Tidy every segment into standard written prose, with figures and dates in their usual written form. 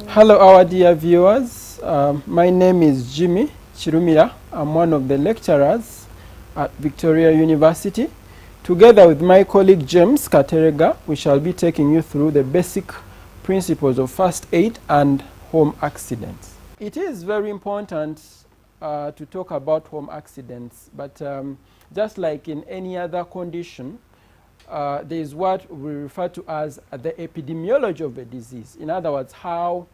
Hello, our dear viewers. My name is Jimmy Chirumira. I'm one of the lecturers at Victoria University. Together with my colleague James Katerega, we shall be taking you through the basic principles of first aid and home accidents. It is very important to talk about home accidents, but just like in any other condition, there is what we refer to as the epidemiology of a disease. In other words, how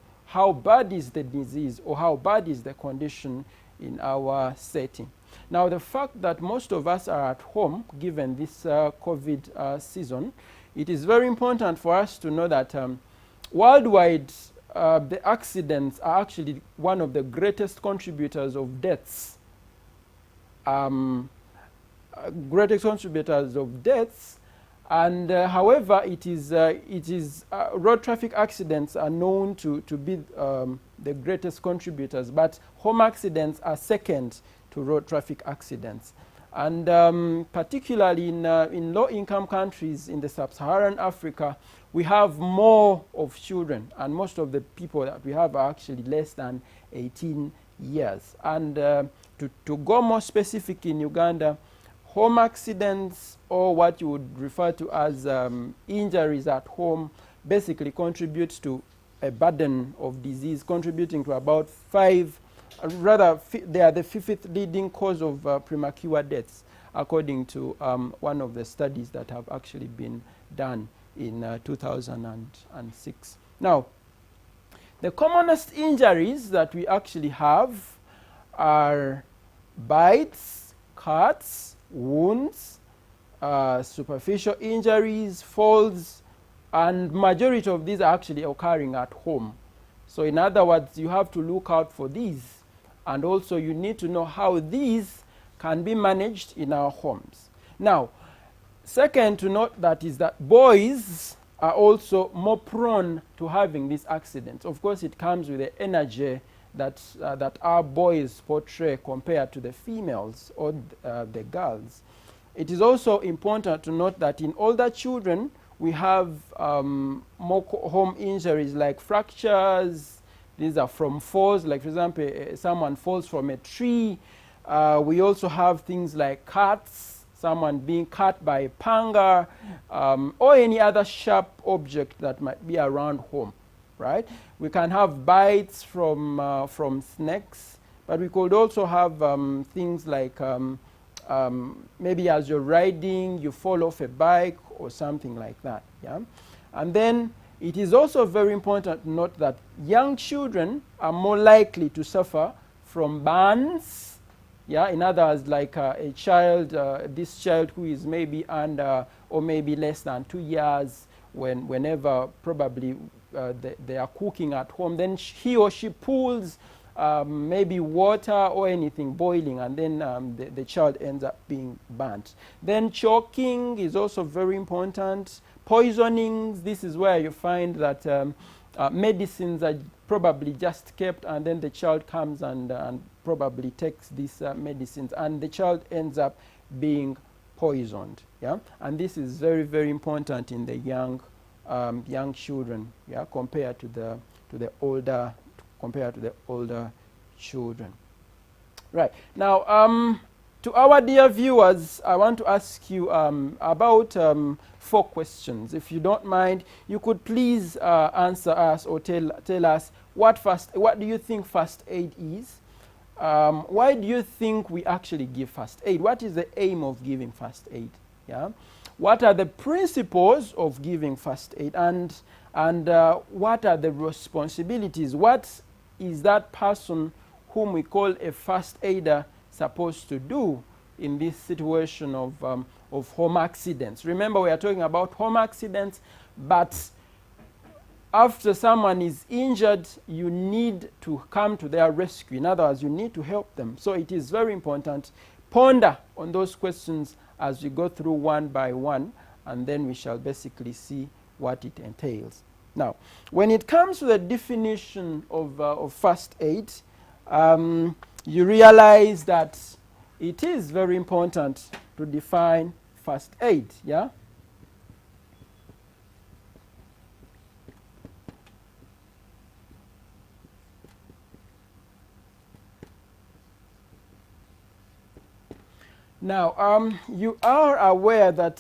bad is the disease or how bad is the condition in our setting. Now, the fact that most of us are at home, given this COVID season, it is very important for us to know that worldwide, the accidents are actually one of the greatest contributors of deaths. And however, road traffic accidents are known to be the greatest contributors, but home accidents are second to road traffic accidents. And particularly in low-income countries in the sub-Saharan Africa, we have more of children, and most of the people that we have are actually less than 18 years. And to go more specific, in Uganda, home accidents, or what you would refer to as injuries at home, basically contributes to a burden of disease, contributing to about they are the fifth leading cause of premature deaths, according to one of the studies that have actually been done in 2006. Now, the commonest injuries that we actually have are bites, cuts, wounds, superficial injuries, falls, and majority of these are actually occurring at home. So in other words, you have to look out for these, and also you need to know how these can be managed in our homes. Now, second to note that is that boys are also more prone to having these accidents. Of course, it comes with the energy that our boys portray compared to the females or the girls. It is also important to note that in older children, we have more home injuries like fractures. These are from falls, like for example, someone falls from a tree. We also have things like cuts, someone being cut by a panga, or any other sharp object that might be around home. Right? We can have bites from snakes, but we could also have things like maybe as you're riding, you fall off a bike or something like that. Yeah? And then it is also very important to note that young children are more likely to suffer from burns. Yeah? In other words, like a child, this child who is maybe under or maybe less than 2 years, whenever probably they are cooking at home, then he or she pulls maybe water or anything boiling, and then the child ends up being burnt. Then choking is also very important. Poisonings, this is where you find that medicines are probably just kept, and then the child comes and probably takes these medicines, and the child ends up being poisoned. Yeah? And this is very, very important in the young children, yeah, compared to the older children. Right. Now, to our dear viewers, I want to ask you about 4 questions. If you don't mind, you could please answer us or tell us what do you think first aid is? Why do you think we actually give first aid? What is the aim of giving first aid? Yeah. What are the principles of giving first aid, and what are the responsibilities? What is that person whom we call a first aider supposed to do in this situation of home accidents? Remember, we are talking about home accidents, but after someone is injured, you need to come to their rescue. In other words, you need to help them. So it is very important. Ponder on those questions as we go through one by one, and then we shall basically see what it entails. Now, when it comes to the definition of first aid, you realize that it is very important to define first aid. Yeah? Now, you are aware that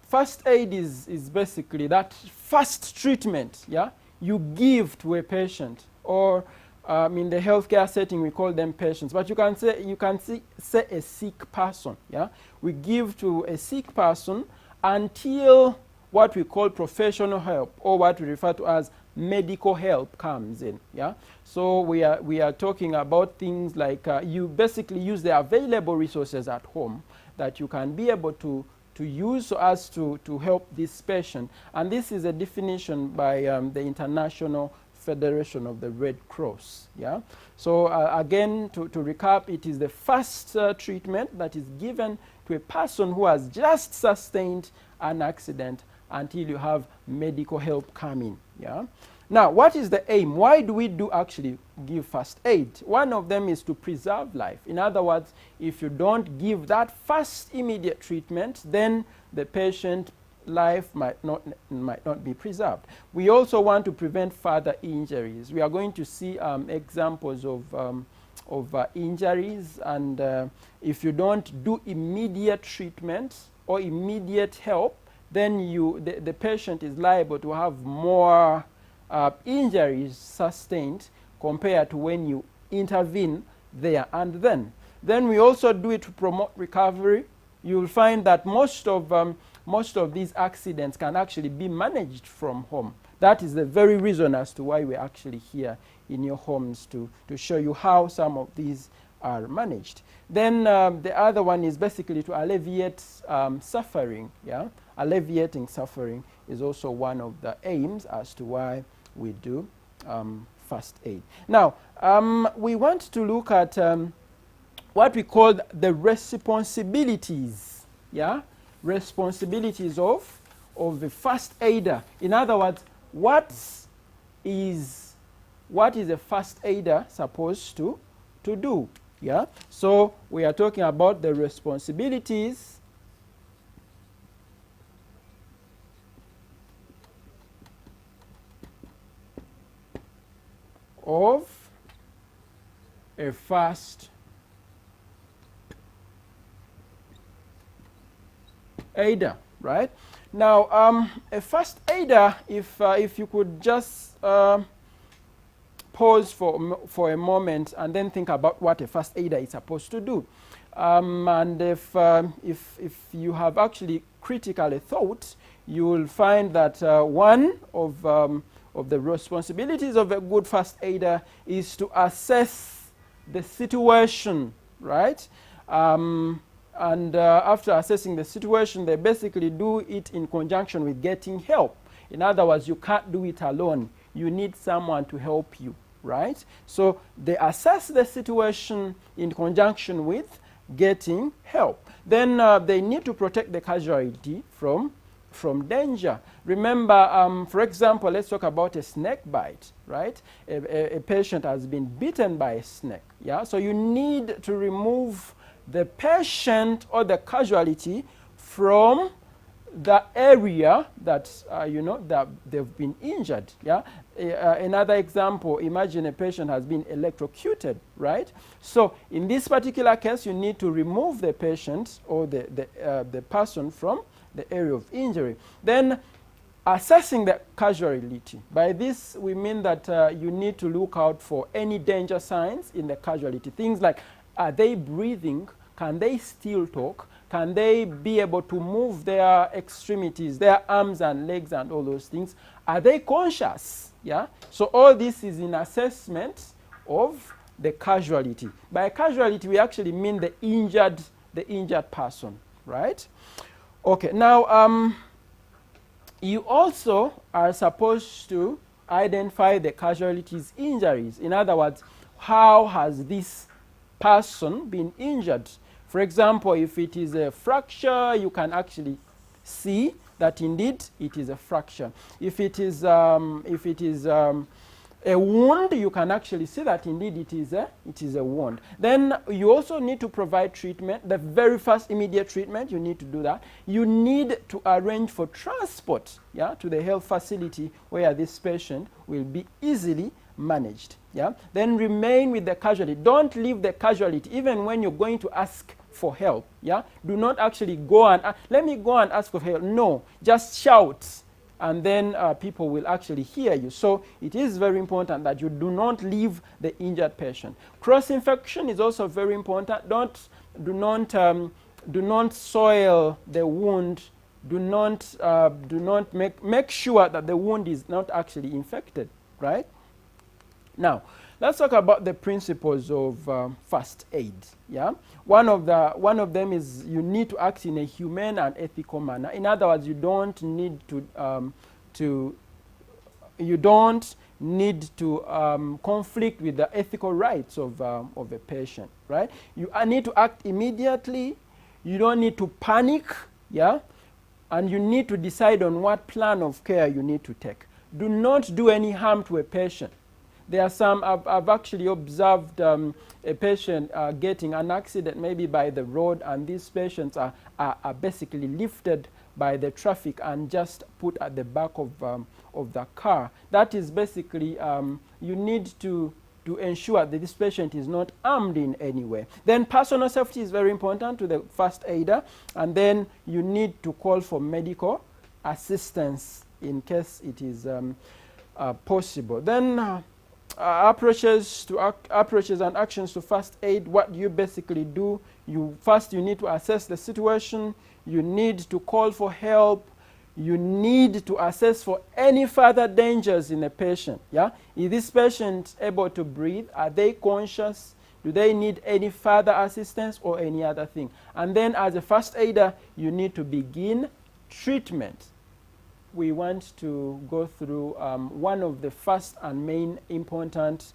first aid is basically that first treatment, yeah, you give to a patient, or in the healthcare setting we call them patients, but you can say a sick person, yeah. We give to a sick person until what we call professional help, or what we refer to as medical help, comes in, yeah. So we are talking about things like you basically use the available resources at home that you can be able to use so as to help this patient. And this is a definition by the International Federation of the Red Cross, yeah. So again, to recap, it is the first treatment that is given to a person who has just sustained an accident until you have medical help coming, yeah. Now, what is the aim? Why do we actually give first aid? One of them is to preserve life. In other words, if you don't give that first immediate treatment, then the patient life might not be preserved. We also want to prevent further injuries. We are going to see examples of injuries, and if you don't do immediate treatment or immediate help, then the patient is liable to have more injuries sustained compared to when you intervene there and then. Then we also do it to promote recovery. You'll find that most of these accidents can actually be managed from home. That is the very reason as to why we're actually here in your homes, to show you how some of these are managed. Then the other one is basically to alleviate suffering. Yeah, alleviating suffering is also one of the aims as to why we do first aid. Now, we want to look at what we call the responsibilities. Yeah, responsibilities of the first aider. In other words, what is a first aider supposed to do? Yeah, so we are talking about the responsibilities of a first aider, right? Now, a first aider, if you could just pause for a moment and then think about what a first aider is supposed to do. And if you have actually critically thought, you will find that one of the responsibilities of a good first aider is to assess the situation, right? And after assessing the situation, they basically do it in conjunction with getting help. In other words, you can't do it alone. You need someone to help you, right? So they assess the situation in conjunction with getting help. Then they need to protect the casualty from danger. Remember, for example, let's talk about a snake bite, right? A patient has been bitten by a snake, yeah? So you need to remove the patient or the casualty from the area that, that they've been injured, yeah? Another example, imagine a patient has been electrocuted, right? So in this particular case, you need to remove the patient or the person from the area of injury. Then assessing the casualty. By this, we mean that you need to look out for any danger signs in the casualty. Things like, are they breathing? Can they still talk? Can they be able to move their extremities, their arms and legs and all those things? Are they conscious? Yeah. So all this is in assessment of the casualty. By casualty, we actually mean the injured person, right? Okay. Now, you also are supposed to identify the casualty's injuries. In other words, how has this person been injured? For example, if it is a fracture, you can actually see that indeed it is a fracture. If it is a wound, you can actually see that indeed it is a wound. Then you also need to provide treatment. The very first immediate treatment, you need to do that. You need to arrange for transport, yeah, to the health facility where this patient will be easily managed. Yeah. Then remain with the casualty. Don't leave the casualty. Even when you're going to ask for help. Yeah, do not actually go and let me go and ask for help. No, just shout, and then people will actually hear you. So it is very important that you do not leave the injured patient. Cross-infection is also very important. Do not soil the wound. Do not make sure that the wound is not actually infected, right? Now, let's talk about the principles of first aid. Yeah, one of them is you need to act in a humane and ethical manner. In other words, you don't need to conflict with the ethical rights of a patient, right? You need to act immediately. You don't need to panic, yeah, and you need to decide on what plan of care you need to take. Do not do any harm to a patient. There are some, I've actually observed a patient getting an accident maybe by the road, and these patients are basically lifted by the traffic and just put at the back of the car. That is basically, you need to ensure that this patient is not armed in any way. Then personal safety is very important to the first aider, and then you need to call for medical assistance in case it is possible. Then approaches and actions to first aid. What you basically do, you need to assess the situation, you need to call for help, you need to assess for any further dangers in a patient. Yeah, is this patient able to breathe? Are they conscious? Do they need any further assistance or any other thing? And then as a first aider, you need to begin treatment. We want to go through one of the first and main important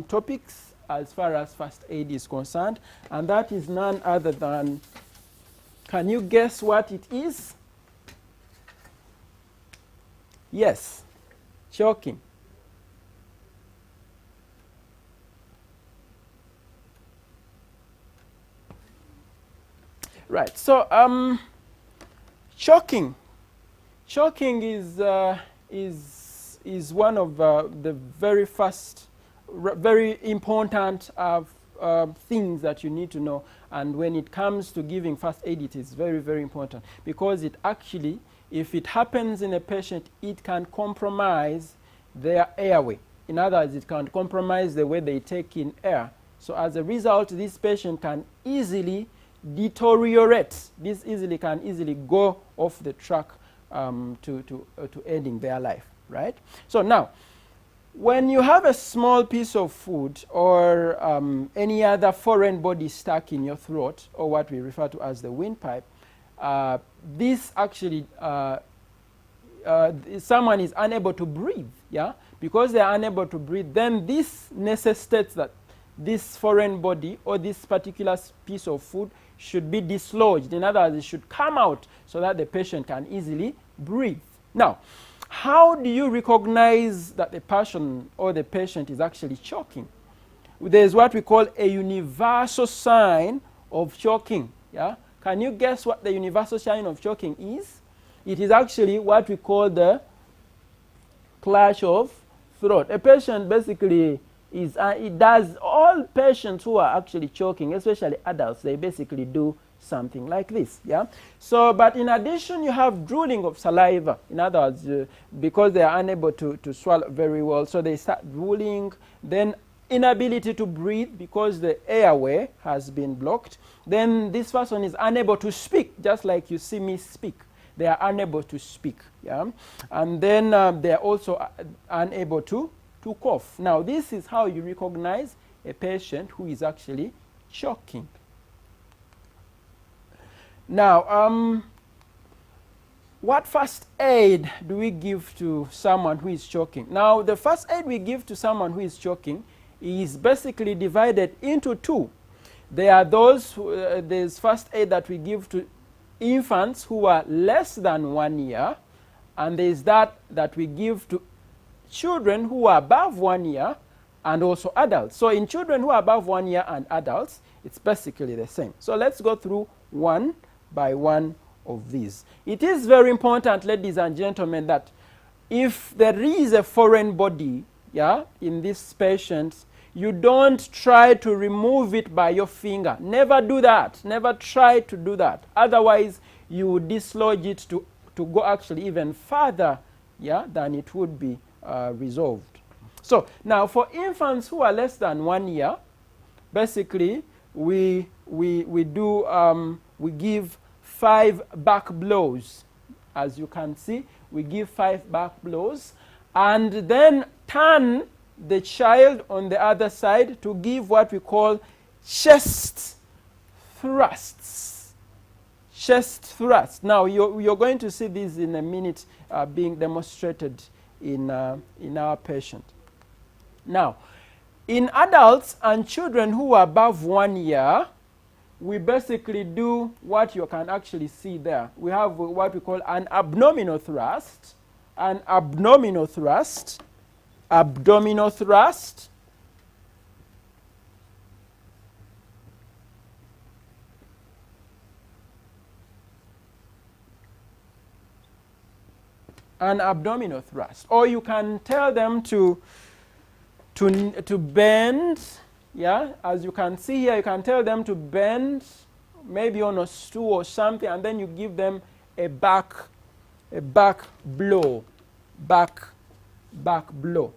topics as far as first aid is concerned, and that is none other than, can you guess what it is? Yes, choking. Right, so choking. Choking is one of the very first, very important things that you need to know. And when it comes to giving first aid, it is very, very important, because it actually, if it happens in a patient, it can compromise their airway. In other words, it can compromise the way they take in air. So as a result, this patient can easily deteriorate. This can easily go off the track to ending their life, right? So now, when you have a small piece of food or any other foreign body stuck in your throat, or what we refer to as the windpipe, this actually, someone is unable to breathe, yeah? Because they are unable to breathe, then this necessitates that this foreign body or this particular piece of food should be dislodged. In other words, it should come out so that the patient can easily breathe. Now, how do you recognize that the person or the patient is actually choking? There's what we call a universal sign of choking. Yeah? Can you guess what the universal sign of choking is? It is actually what we call the clash of throat. A patient basically is, it does, all patients who are actually choking, especially adults, they basically do something like this, yeah? So, but in addition, you have drooling of saliva. In other words, because they are unable to swallow very well, so they start drooling. Then inability to breathe because the airway has been blocked. Then this person is unable to speak, just like you see me speak. They are unable to speak, yeah? And then they are also unable to cough. Now, this is how you recognize a patient who is actually choking. Now, what first aid do we give to someone who is choking? Now, the first aid we give to someone who is choking is basically divided into two. There are those, there's first aid that we give to infants who are less than 1 year, and there's that we give to children who are above 1 year, and also adults. So in children who are above 1 year and adults, it's basically the same. So let's go through one by one of these. It is very important, ladies and gentlemen, that if there is a foreign body, yeah, in this patient, You don't try to remove it by your finger. Never do that. Never try to do that. Otherwise, you would dislodge it to go actually even further, yeah, than it would be resolved. So now for infants who are less than 1 year, basically we give 5 back blows. As you can see, we give 5 back blows and then turn the child on the other side to give what we call chest thrusts. Chest thrust. Now you're going to see this in a minute being demonstrated in our patient. Now, in adults and children who are above 1 year, we basically do what you can actually see there. We have what we call an abdominal thrust, abdominal thrust, an abdominal thrust. Or you can tell them to bend, yeah, as you can see here, you can tell them to bend, maybe on a stool or something, and then you give them a back blow, back blow.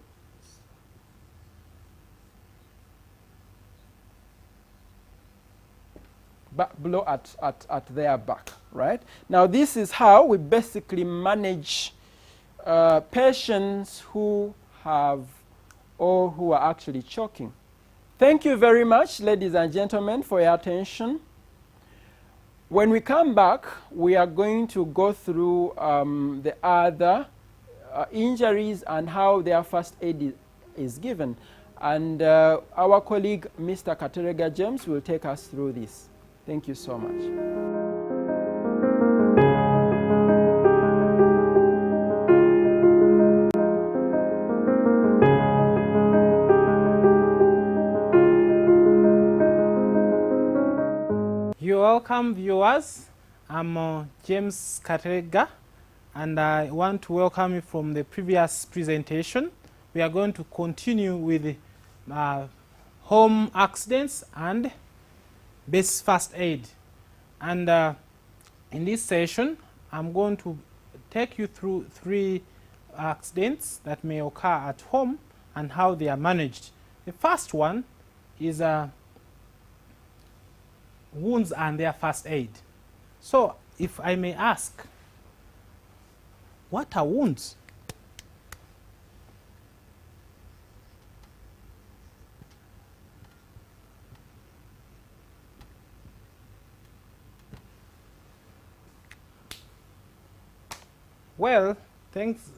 Back blow at their back, right? Now this is how we basically manage patients who have or who are actually choking. Thank you very much, ladies and gentlemen, for your attention. When we come back, we are going to go through the other injuries and how their first aid is given. And our colleague, Mr. Katerega James, will take us through this. Thank you so much. You're welcome, viewers. I'm James Katerega, and I want to welcome you from the previous presentation. We are going to continue with home accidents and basic first aid. And in this session, I'm going to take you through 3 accidents that may occur at home and how they are managed. The first one is wounds and their first aid. So, if I may ask, what are wounds? Well, thanks.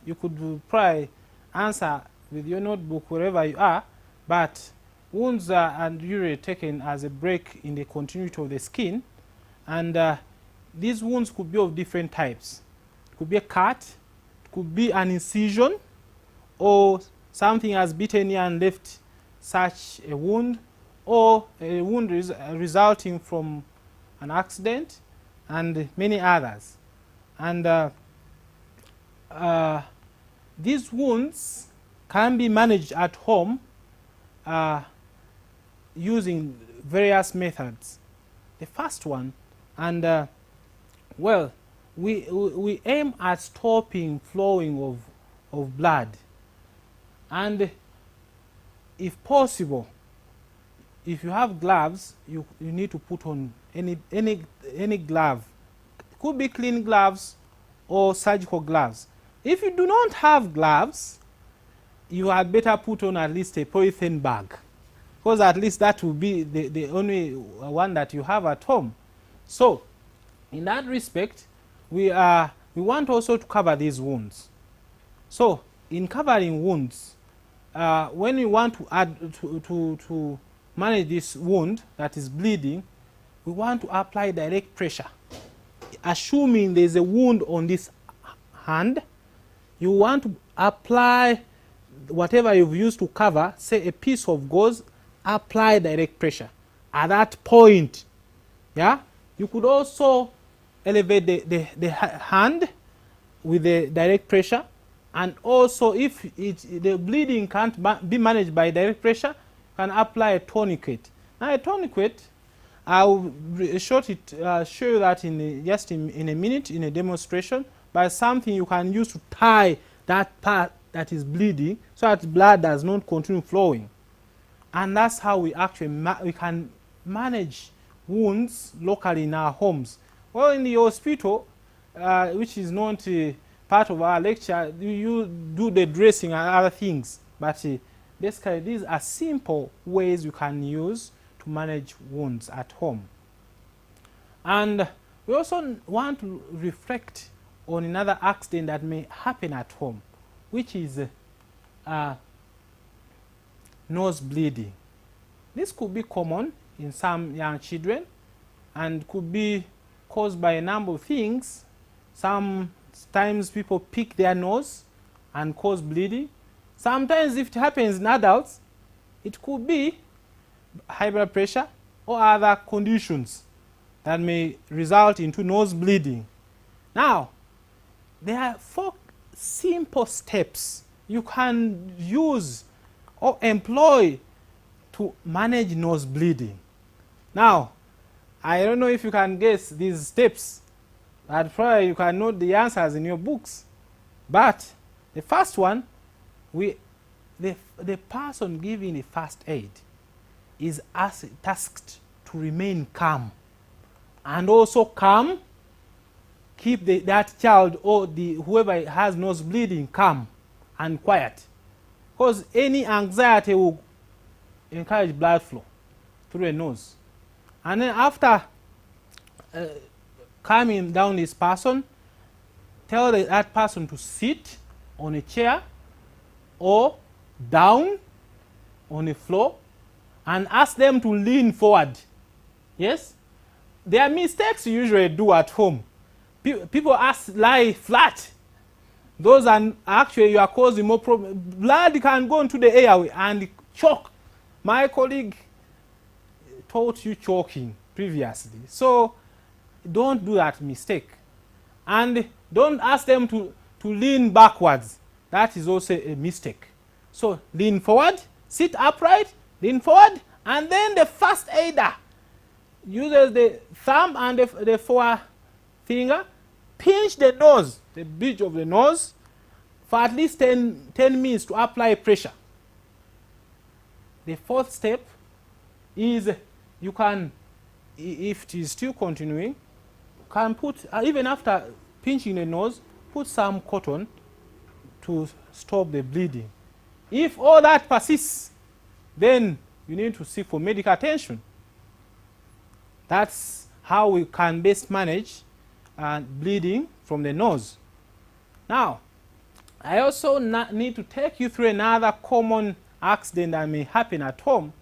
You could probably answer with your notebook wherever you are, but wounds are usually taken as a break in the continuity of the skin, and these wounds could be of different types. It could be a cut, it could be an incision, or something has bitten you and left such a wound, or a wound resulting from an accident, and many others. And these wounds can be managed at home using various methods. The first one, and well, we aim at stopping flowing of blood, and if possible, if you have gloves, you need to put on any glove. It could be clean gloves or surgical gloves. If you do not have gloves, you had better put on at least a polythene bag, because at least that will be the only one that you have at home. So, in that respect, we want also to cover these wounds. So, in covering wounds, when we want to add to manage this wound that is bleeding, we want to apply direct pressure. Assuming there is a wound on this hand, you want to apply whatever you've used to cover, say a piece of gauze, apply direct pressure at that point. Yeah, you could also elevate the hand with the direct pressure And also, if the bleeding can't be managed by direct pressure, you can apply a tourniquet. Now, a tourniquet, I'll show you that just in a minute in a demonstration, but something you can use to tie that part that is bleeding so that blood does not continue flowing. And that's how we actually we can manage wounds locally in our homes. Well, in the hospital, which is not part of our lecture, you do the dressing and other things. But basically, these are simple ways you can use to manage wounds at home. And we also want to reflect on another accident that may happen at home, which is nose bleeding. This could be common in some young children and could be caused by a number of things. Sometimes people pick their nose and cause bleeding. Sometimes if it happens in adults, it could be high blood pressure or other conditions that may result into nose bleeding. Now, there are 4 simple steps you can use or employ to manage nose bleeding. Now, I don't know if you can guess these steps, but probably you can note the answers in your books. But the first one, the person giving the first aid is tasked to remain calm, and also calm, keep that child or whoever has nose bleeding calm and quiet, because any anxiety will encourage blood flow through the nose. And then after calming down this person, tell that person to sit on a chair or down on the floor and ask them to lean forward. Yes? There are mistakes you usually do at home. People lie flat. Those are actually you are causing more problems. Blood can go into the airway and choke. My colleague taught you choking previously. So don't do that mistake. And don't ask them to lean backwards. That is also a mistake. So lean forward, sit upright, lean forward, and then the first aider uses the thumb and the forefinger, pinch the nose, the bridge of the nose, for at least 10 minutes to apply pressure. The 4th step is you can, if it is still continuing, can put, even after pinching the nose, put some cotton to stop the bleeding. If all that persists, then you need to seek for medical attention. That's how we can best manage bleeding from the nose. Now, I also need to take you through another common accident that may happen at home.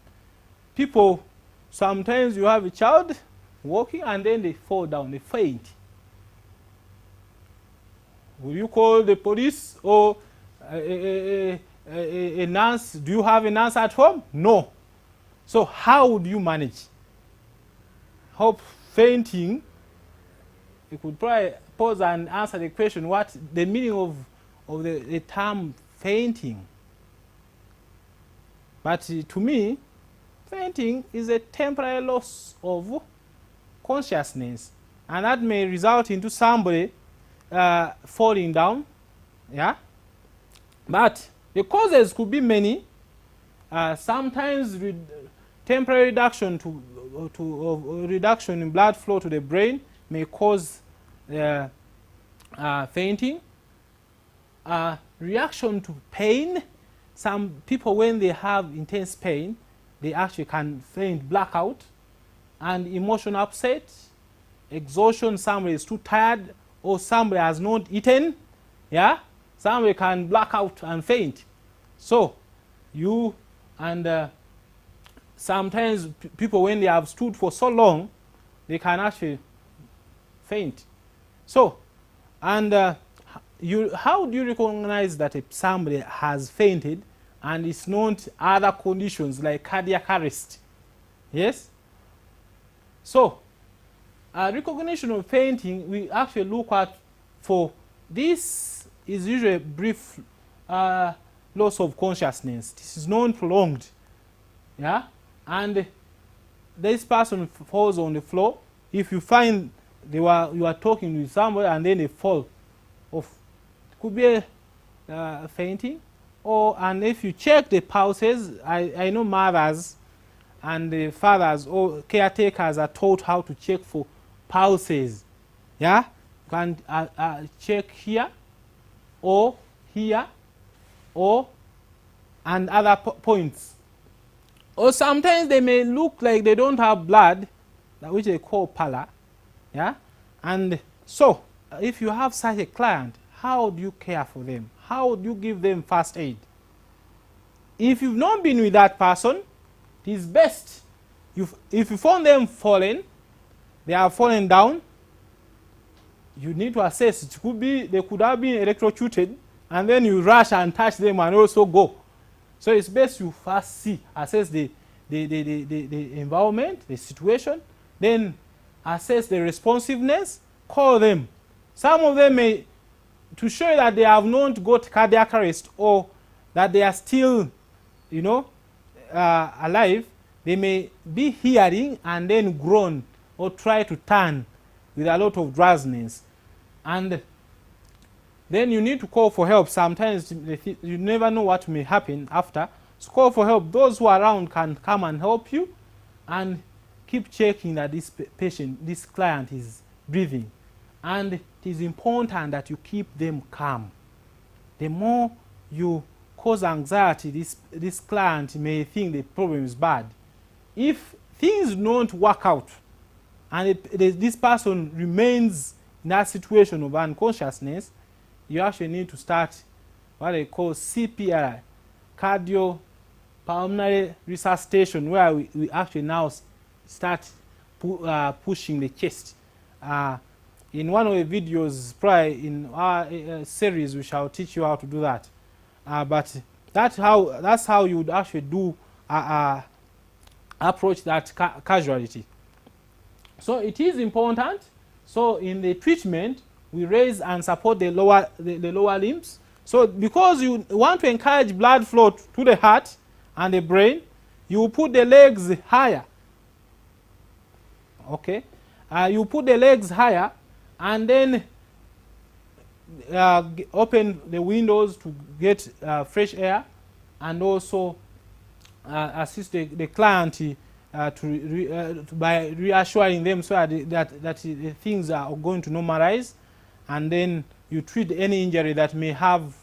People, sometimes you have a child walking and then they fall down, they faint. Will you call the police or a nurse? Do you have a nurse at home? No. So how would you manage? Hope fainting, you could probably pause and answer the question, what the meaning of the term fainting. But to me, fainting is a temporary loss of consciousness, and that may result into somebody falling down. Yeah, but the causes could be many. Sometimes temporary reduction reduction in blood flow to the brain may cause fainting. Reaction to pain. Some people, when they have intense pain, they actually can faint, blackout, and emotional upset, exhaustion. Somebody is too tired, or somebody has not eaten. Yeah, somebody can black out and faint. So, sometimes people, when they have stood for so long, they can actually faint. So, how do you recognize that somebody has fainted and it's not other conditions like cardiac arrest? Yes? So, recognition of fainting, we actually look at for these is usually a brief loss of consciousness. This is not prolonged. Yeah, and this person falls on the floor. If you find you are talking with somebody and then they fall off, it could be fainting. And if you check the pulses, I know mothers and the fathers or caretakers are taught how to check for pulses. Yeah, you can check here or here or and other points. Or sometimes they may look like they don't have blood, which they call pallor. Yeah, and so if you have such a client, how do you care for them? How do you give them first aid? If you've not been with that person, it is best if you find them fallen, they are fallen down, you need to assess. It could be they could have been electrocuted, and then you rush and touch them and also go. So it's best you first assess the environment, the situation, then assess the responsiveness, call them. Some of them may, to show you that they have not got cardiac arrest or that they are still, alive, they may be hearing and then groan or try to turn with a lot of drowsiness. And then you need to call for help. Sometimes you never know what may happen after. So call for help. Those who are around can come and help you, and keep checking that this client is breathing. And it is important that you keep them calm. The more you cause anxiety, this client may think the problem is bad. If things don't work out and this person remains in that situation of unconsciousness, you actually need to start what they call CPR, cardiopulmonary resuscitation, where we actually now start pushing the chest. In one of the videos, probably in our series, we shall teach you how to do that. But that's how you would actually do approach that casualty. So it is important. So in the treatment, we raise and support the lower limbs. So because you want to encourage blood flow to the heart and the brain, you put the legs higher. Okay, you put the legs higher, and then open the windows to get fresh air, and also assist the client by reassuring them so that things are going to normalize, and then you treat any injury that may have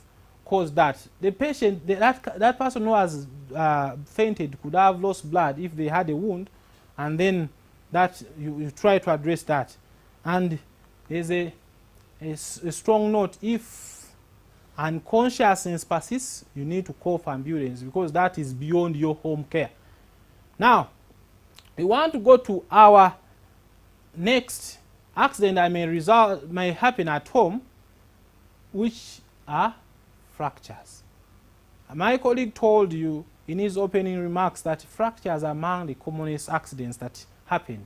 caused that. The patient, that person who has fainted could have lost blood if they had a wound, and then that you try to address that. And there's a strong note: if unconsciousness persists, you need to call for ambulance, because that is beyond your home care. Now, we want to go to our next accident that may happen at home, which are fractures. My colleague told you in his opening remarks that fractures are among the commonest accidents that happen.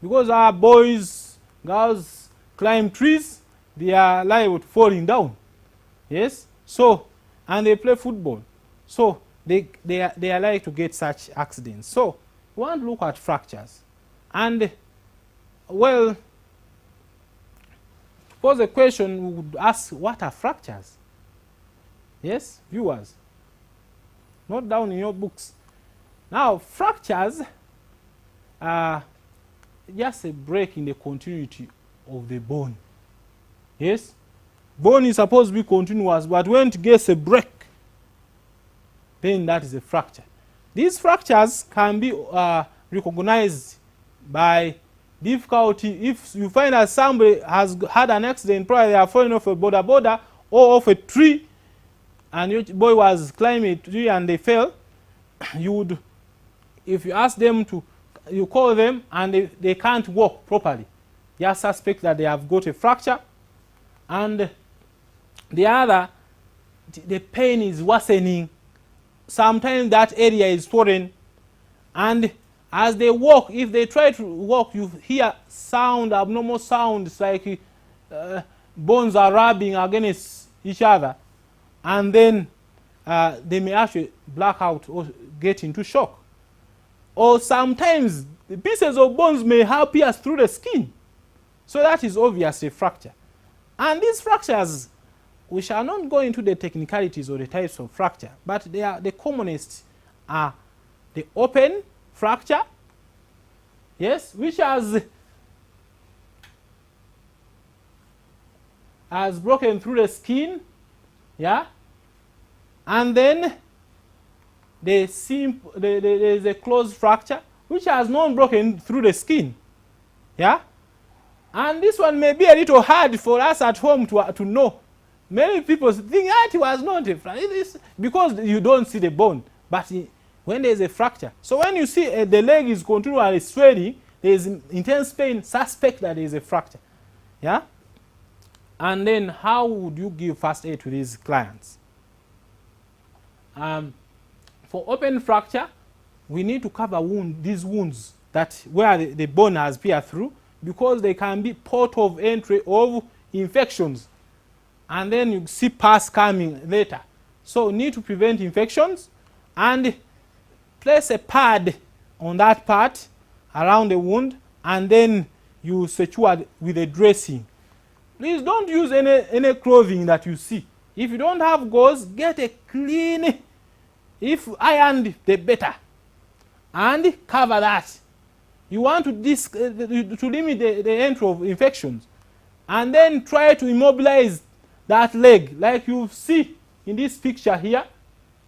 Because our boys, girls climb trees, they are liable to falling down. Yes? So, and they play football. So, they are likely to get such accidents. So, we want to look at fractures. And, well, to pose a question, we would ask, what are fractures? Yes, viewers? Note down in your books. Now, fractures are just a break in the continuity of the bone. Yes? Bone is supposed to be continuous, but when it gets a break, then that is a fracture. These fractures can be recognized by difficulty. If you find that somebody has had an accident, probably they are falling off a border or off a tree, and your boy was climbing a tree and they fell, you would, if you ask them to, you call them and they can't walk properly, you suspect that they have got a fracture. And the other, the pain is worsening. Sometimes that area is swollen, and as they walk, if they try to walk, you hear sound, abnormal sounds, like bones are rubbing against each other, and then they may actually black out or get into shock. Or sometimes the pieces of bones may have pierced through the skin. So that is obviously a fracture. And these fractures, we shall not go into the technicalities or the types of fracture, but they are the commonest are the open fracture, yes, which has broken through the skin, yeah, and then there is a closed fracture which has not broken through the skin, yeah, and this one may be a little hard for us at home to know. Many people think that it was not a fracture because you don't see the bone, but when there is a fracture, so when you see the leg is continually swelling, there is intense pain, suspect that there is a fracture, yeah. And then how would you give first aid to these clients? For open fracture, we need to cover these wounds that where the bone has pierced through, because they can be port of entry of infections, and then you see pus coming later. So need to prevent infections and place a pad on that part around the wound, and then you secure with a dressing. Please don't use any clothing that you see. If you don't have gauze, get a clean, if ironed, the better, and cover that. You want to limit the entry of infections, and then try to immobilize that leg, like you see in this picture here.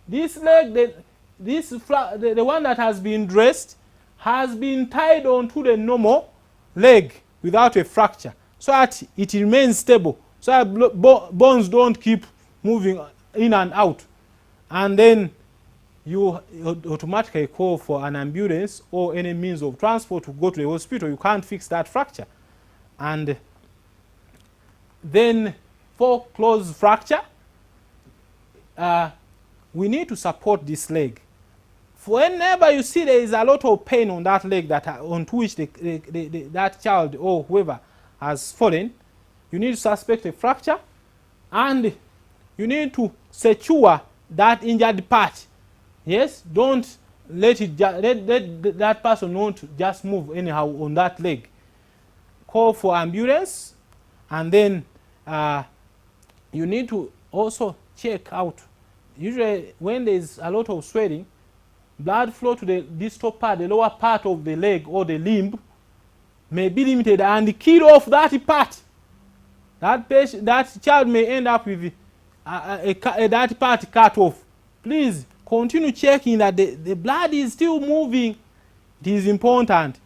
This leg, the one that has been dressed, has been tied onto the normal leg without a fracture, so that it remains stable, so that bones don't keep moving in and out. And then you automatically call for an ambulance or any means of transport to go to the hospital. You can't fix that fracture. And then for closed fracture, we need to support this leg. Whenever you see there is a lot of pain on that leg onto which that child or whoever has fallen, you need to suspect a fracture, and you need to secure that injured part. Yes, don't let that person not just move anyhow on that leg. Call for ambulance, and then you need to also check out. Usually when there is a lot of swelling, blood flow to the distal part, the lower part of the leg or the limb, may be limited and kill off that part. That child may end up with that part cut off. Please continue checking that the blood is still moving. It is important.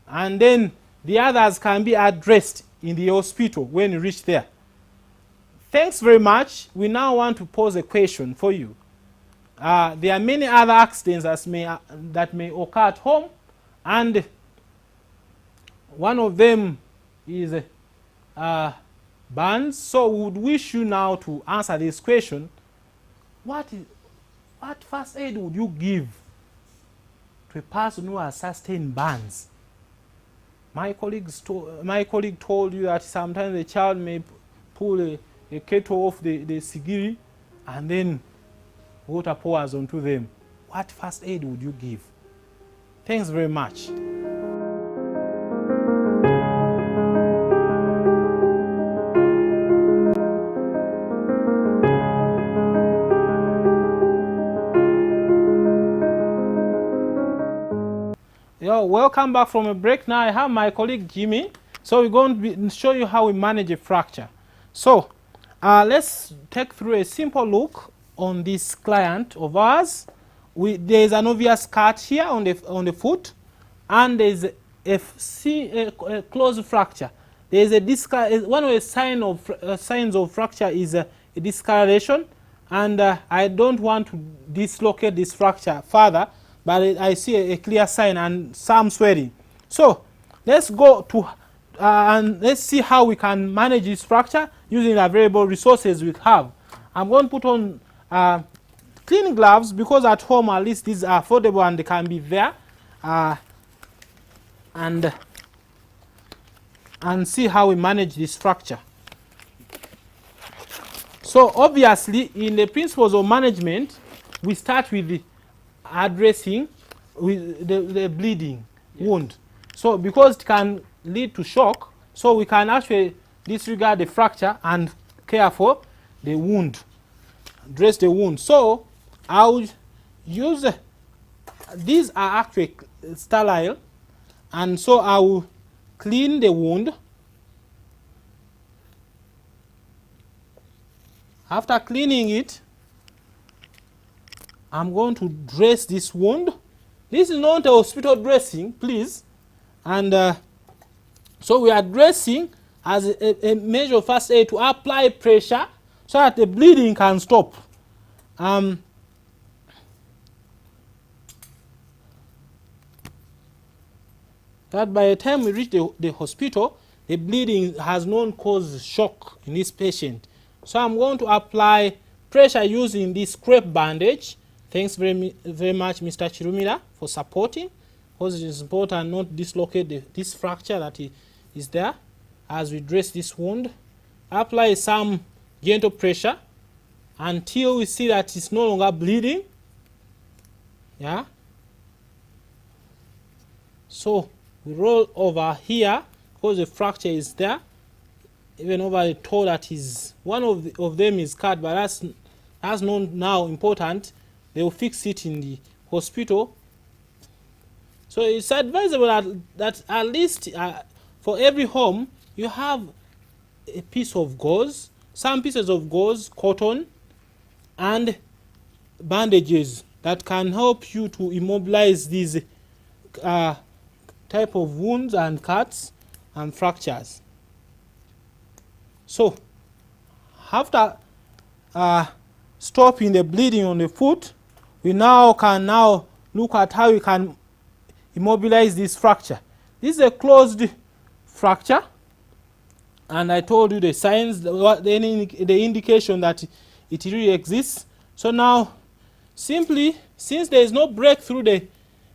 And then the others can be addressed in the hospital when you reach there. Thanks very much. We now want to pose a question for you. There are many other accidents that may occur at home, and one of them is burns. So we would wish you now to answer this question. What first aid would you give to a person who has sustained burns? My colleague told you that sometimes the child may pull a kettle off the sigiri, and then water pours onto them. What first aid would you give? Thanks very much. Welcome back from a break. Now I have my colleague Jimmy. So we're going to show you how we manage a fracture. So let's take through a simple look on this client of ours. There is an obvious cut here on the foot, and there is a closed fracture. There is one of the signs of fracture is a discoloration, and I don't want to dislocate this fracture further, but I see a clear sign and some swelling. So let's go to and let's see how we can manage this fracture using the available resources we have. I'm going to put on clean gloves, because at home at least these are affordable and they can be there, and see how we manage this fracture. So obviously, in the principles of management, we start with the addressing with the bleeding wound. So because it can lead to shock, so we can actually disregard the fracture and care for the wound, address the wound. So I will use these are actually sterile, and so I will clean the wound. After cleaning it, I'm going to dress this wound. This is not a hospital dressing, please. And so we are dressing as a measure of first aid to apply pressure so that the bleeding can stop. That by the time we reach the hospital, the bleeding has not caused shock in this patient. So I'm going to apply pressure using this crepe bandage. Thanks very much, Mr. Chirumira, for supporting, because it is important not to dislocate this fracture that is there as we dress this wound. Apply some gentle pressure until we see that it's no longer bleeding. Yeah. So we roll over here because the fracture is there, even over the toe that is one of them is cut, but that's not now important. They will fix it in the hospital. So it's advisable that at least for every home you have a piece of gauze, some pieces of gauze, cotton, and bandages that can help you to immobilize these type of wounds and cuts and fractures. So after stopping the bleeding on the foot, we can look at how we can immobilize this fracture. This is a closed fracture, and I told you the signs, the indication that it really exists. So now, simply, since there is no break through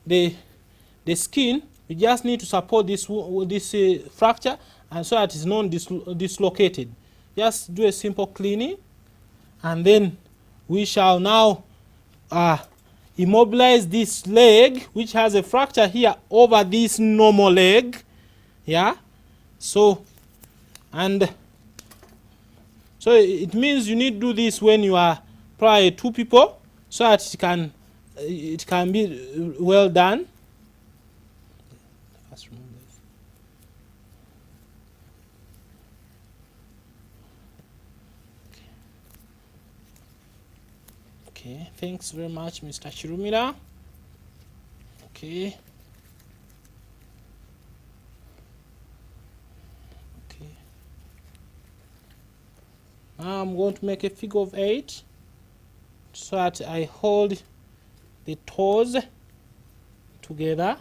the skin, we just need to support this fracture, and so that it's not dislocated. Just do a simple cleaning, and then we shall now immobilize this leg, which has a fracture here, over this normal leg. Yeah. So it means you need to do this when you are probably 2 people, so that it can be well done. Okay, thanks very much, Mr. Chirumira. Okay. Okay. Now I'm going to make a figure of 8 so that I hold the toes together.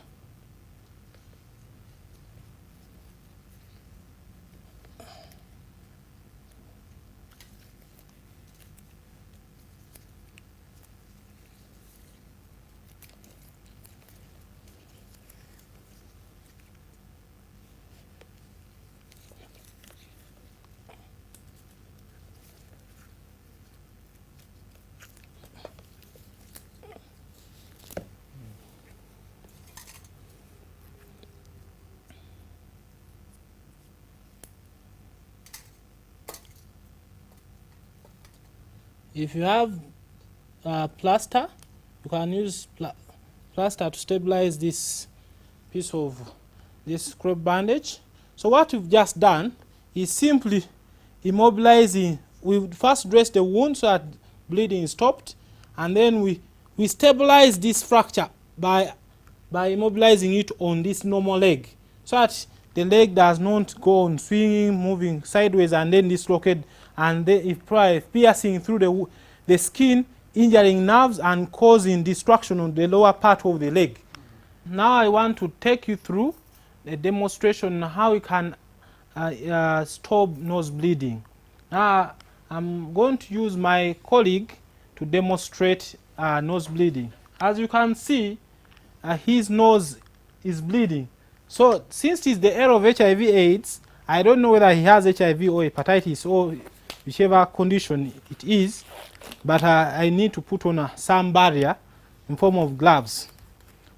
If you have plaster, you can use plaster to stabilize this piece of this crepe bandage. So what we've just done is simply immobilizing. We first dress the wound so that bleeding is stopped, and then we stabilize this fracture by immobilizing it on this normal leg, so that the leg does not go on swinging, moving sideways, and then dislocate, and then if piercing through the skin, injuring nerves and causing destruction on the lower part of the leg. Now I want to take you through a demonstration on how we can stop nose bleeding. Now I'm going to use my colleague to demonstrate nose bleeding. As you can see, his nose is bleeding. So since it's the era of HIV/AIDS, I don't know whether he has HIV or hepatitis, or whichever condition it is, but I need to put on some barrier in form of gloves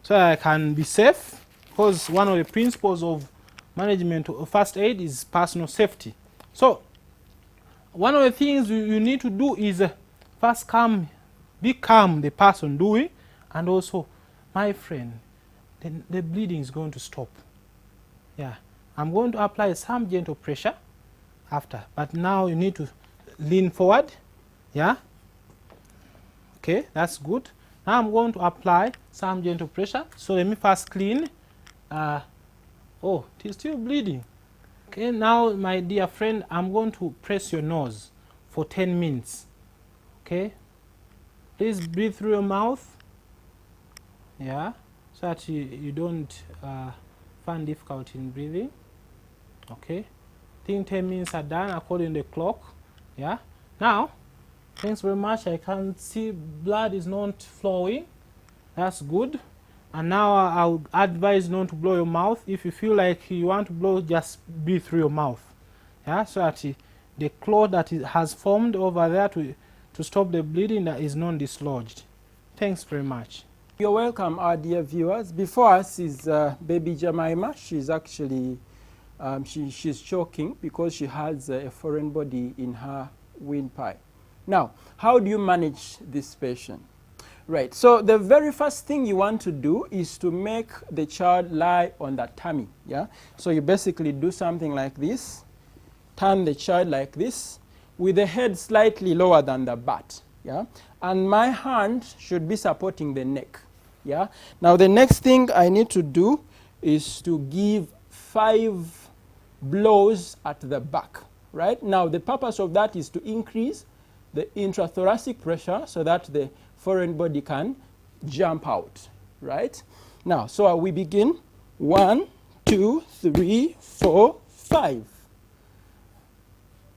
so that I can be safe, because one of the principles of management of first aid is personal safety. So one of the things you need to do is first be calm the person doing, and also, my friend, the bleeding is going to stop. Yeah, I'm going to apply some gentle pressure after, but now you need to lean forward. Yeah, okay, that's good. Now I'm going to apply some gentle pressure. So let me first clean. Oh, it is still bleeding. Okay, now my dear friend, I'm going to press your nose for 10 minutes. Okay, please breathe through your mouth. Yeah, so that you don't find difficulty in breathing. Okay, I think 10 minutes are done according to the clock. Yeah, now, thanks very much. I can see blood is not flowing. That's good. And now I would advise not to blow your mouth. If you feel like you want to blow, just breathe through your mouth. Yeah, so that the clot that has formed over there to stop the bleeding that is not dislodged. Thanks very much. You're welcome, our dear viewers. Before us is baby Jemima. She's actually, she's choking because she has a foreign body in her windpipe. Now, how do you manage this patient? Right, so the very first thing you want to do is to make the child lie on the tummy. Yeah, so you basically do something like this, turn the child like this, with the head slightly lower than the butt. Yeah, and my hand should be supporting the neck. Yeah, now the next thing I need to do is to give 5 blows at the back. Right, now the purpose of that is to increase the intrathoracic pressure so that the foreign body can jump out, right? Now, so we begin. 1, 2, 3, 4, 5.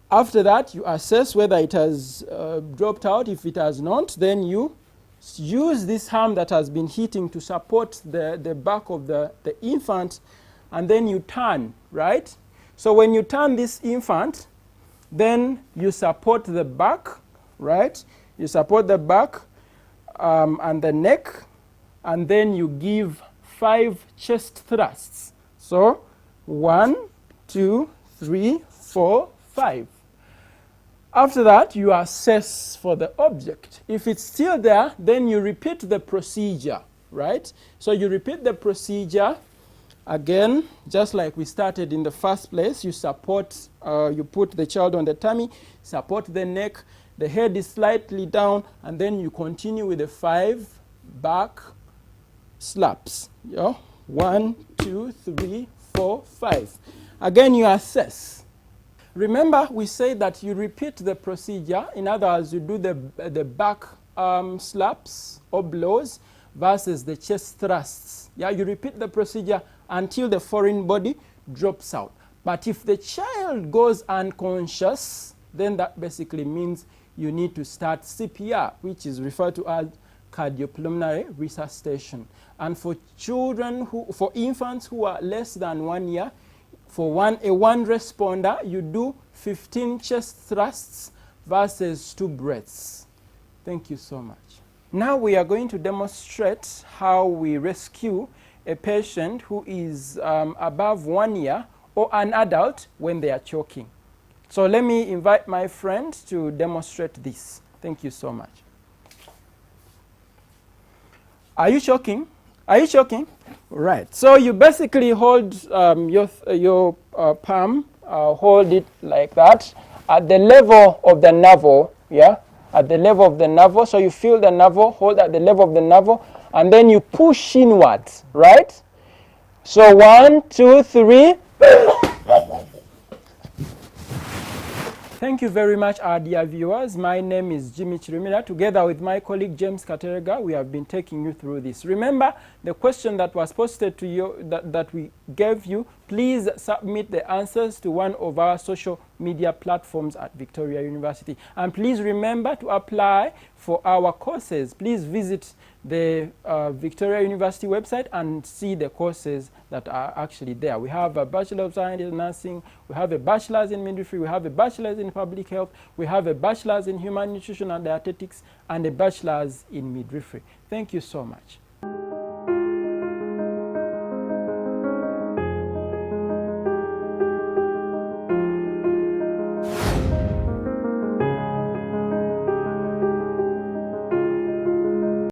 After that, you assess whether it has dropped out. If it has not, then you use this arm that has been hitting to support the back of the infant, and then you turn, right? So when you turn this infant, then you support the back, right? You support the back and the neck, and then you give 5 chest thrusts. So 1, 2, 3, 4, 5. After that, you assess for the object. If it's still there, then you repeat the procedure, right? So you repeat the procedure again, just like we started in the first place. You support, you put the child on the tummy, support the neck, the head is slightly down, and then you continue with the 5 back slaps. Yeah? 1, 2, 3, 4, 5. Again, you assess. Remember, we say that you repeat the procedure. In other words, you do the back slaps or blows versus the chest thrusts. Yeah, you repeat the procedure until the foreign body drops out. But if the child goes unconscious, then that basically means you need to start CPR, which is referred to as cardiopulmonary resuscitation. And for children for infants who are less than 1 year, for a one responder, you do 15 chest thrusts versus 2 breaths. Thank you so much. Now we are going to demonstrate how we rescue a patient who is above 1 year or an adult when they are choking. So let me invite my friend to demonstrate this. Thank you so much. Are you choking? Are you choking? Right. So you basically hold your palm, hold it like that at the level of the navel. Yeah, at the level of the navel. So you feel the navel, hold at the level of the navel, and then you push inwards. Right. So 1, 2, 3. Thank you very much, our dear viewers. My name is Jimmy Chirimira. Together with my colleague James Katerega, we have been taking you through this. Remember, the question that was posted to you, that we gave you, please submit the answers to one of our social media platforms at Victoria University. And please remember to apply for our courses. Please visit the Victoria University website and see the courses that are actually there. We have a Bachelor of Science in Nursing, we have a Bachelor's in Midwifery, we have a Bachelor's in Public Health, we have a Bachelor's in Human Nutrition and Dietetics, and a Bachelor's in Midwifery. Thank you so much.